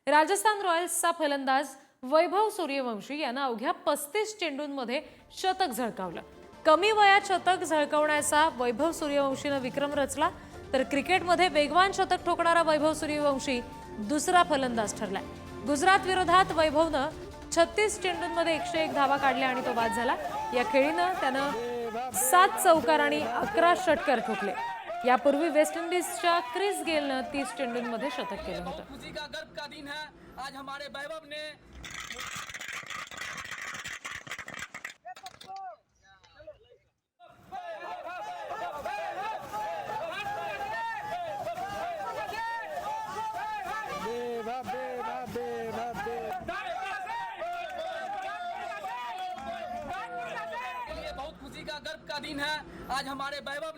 राजस्थान रॉयल्सचा फलंदाज वैभव सूर्यवंशी यानं अवघ्या 35 चेंडूंमध्ये शतक झळकावलं। कमी वयात शतक झळकावण्याचा वैभव सूर्यवंशीनं विक्रम रचला, तर क्रिकेटमध्ये वेगवान शतक ठोकणारा वैभव सूर्यवंशी दुसरा फलंदाज ठरलाय। गुजरात विरोधात वैभवनं 36 चेंडूंमध्ये 101 धावा काढल्या आणि तो बाद झाला। या खेळीनं त्यानं 7 चौकार आणि 11 षटकार ठोकले। यापूर्वी वेस्ट इंडिजच्या क्रिस गेलनं 30 चेंडूंमध्ये शतक केलं होतं। खुशी का गर्व का दिन है आज हमारे वैभव ने बहुत खुशी का गर्व का दिन है आज हमारे वैभव